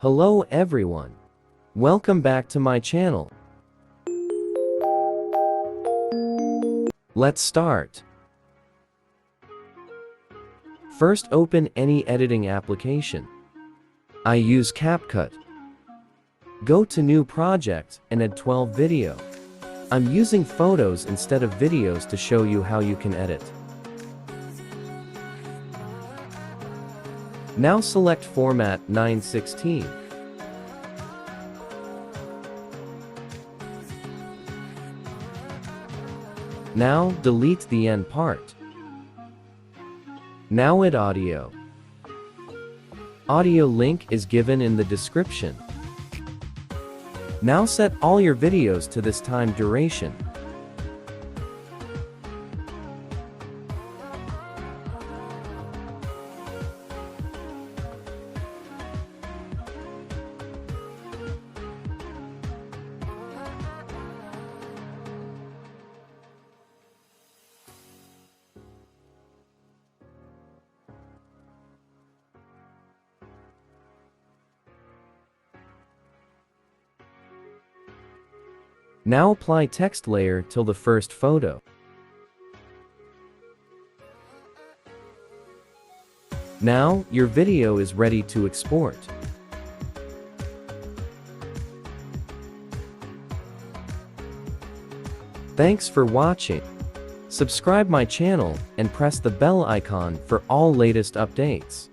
Hello everyone. Welcome back to my channel. Let's start. First, open any editing application. I use CapCut. Go to New Project and add 12 video. I'm using photos instead of videos to show you how you can edit. Now select Format 916. Now delete the end part. Now add audio. Audio link is given in the description. Now set all your videos to this time duration. Now apply text layer till the first photo. Now, your video is ready to export. Thanks for watching. Subscribe my channel and press the bell icon for all latest updates.